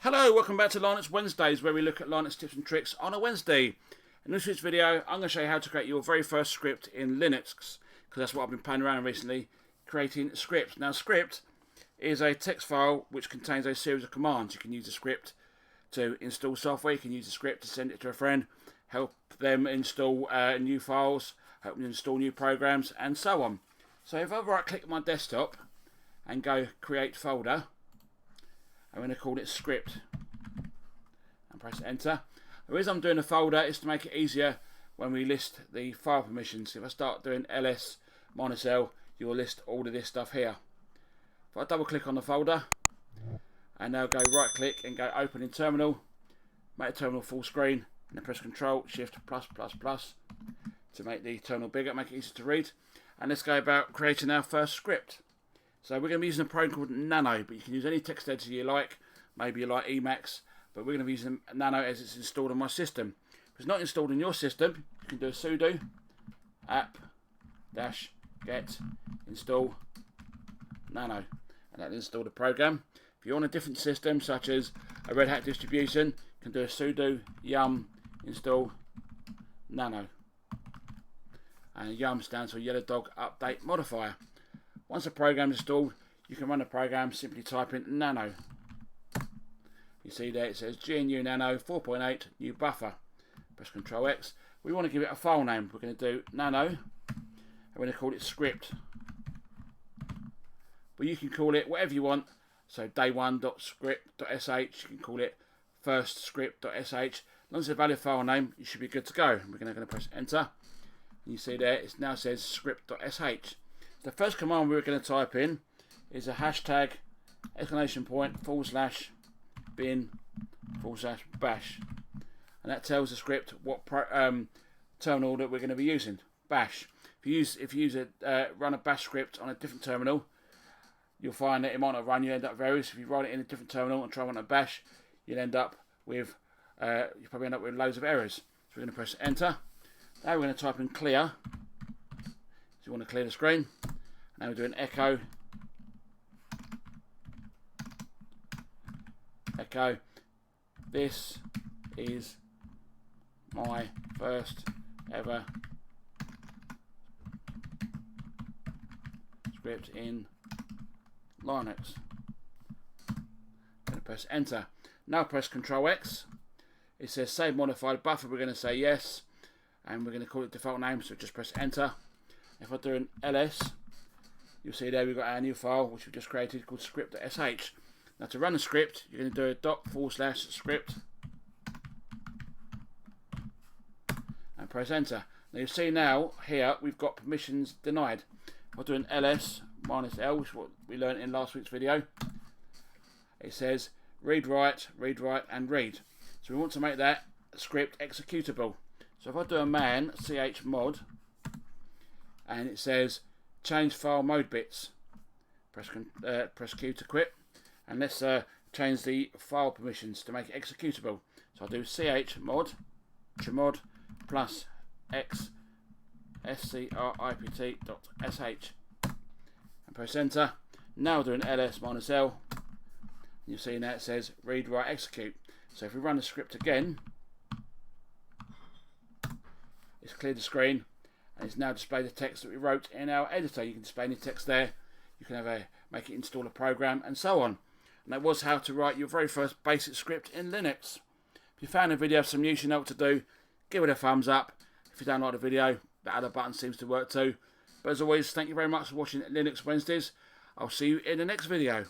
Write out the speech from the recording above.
Hello, welcome back to Linux Wednesdays, where we look at Linux tips and tricks on a Wednesday. In this week's video, I'm going to show you how to create your very first script in Linux, because that's what I've been playing around recently, creating scripts. Now, script is a text file which contains a series of commands. You can use a script to install software, you can use a script to send it to a friend, help them install new files, help them install new programs, and so on. So if I right-click my desktop and go Create Folder, I'm going to call it Script and press Enter. The reason I'm doing a folder is to make it easier when we list the file permissions. If I start doing ls-l, you will list all of this stuff here. If I double click on the folder and now go right click and go Open in Terminal, make the terminal full screen, and then press Ctrl Shift plus to make the terminal bigger, make it easier to read. And let's go about creating our first script. So we're going to be using a program called Nano, but you can use any text editor you like. Maybe you like Emacs, but we're going to be using Nano as it's installed on my system. If it's not installed in your system, you can do a sudo app-get install nano, and that'll install the program. If you're on a different system, such as a Red Hat distribution, you can do a sudo yum install nano. And yum stands for Yellow Dog Update Modifier. Once the program is installed, you can run the program simply type in nano. You see there it says GNU Nano 4.8 new buffer. Press Ctrl X. We want to give it a file name. We're going to do nano, and we're going to call it script. But you can call it whatever you want. So day1.script.sh, you can call it firstscript.sh. As long as it's a valid file name, you should be good to go. We're going to press Enter. And you see there it now says script.sh. The first command we're going to type in is a hashtag !bin /bash, and that tells the script what terminal that we're going to be using. Bash. If you run a bash script on a different terminal, you'll find that it might not run. You end up with errors. If you run it in a different terminal and try run a bash, you'll end up with you probably end up with loads of errors. So we're going to press Enter. Now we're going to type in clear. So you want to clear the screen. Now we're doing echo. This is my first ever script in Linux. I'm going to press Enter. Now press Ctrl X. It says save modified buffer. We're going to say yes, and we're going to call it default name. So just press Enter. If I do an ls, you'll see there we've got our new file which we've just created called script.sh. Now to run the script, you're going to do a /script and press Enter. Now you see now here we've got permissions denied. If I do an ls-l, which is what we learned in last week's video, it says read, write, and read. So we want to make that script executable. So if I do a man chmod and it says change file mode bits, press Q to quit, and let's change the file permissions to make it executable. So I'll do chmod plus x script.sh and press Enter. Now I'll do an ls-l. You'll see now it says read, write, execute. So if we run the script again, it's cleared the screen and it's now displayed the text that we wrote in our editor. You can display any text there. You can make it install a program and so on. And that was how to write your very first basic script in Linux. If you found the video of some use, you know what to do. Give it a thumbs up. If you don't like the video, that other button seems to work too. But as always, thank you very much for watching Linux Wednesdays. I'll see you in the next video.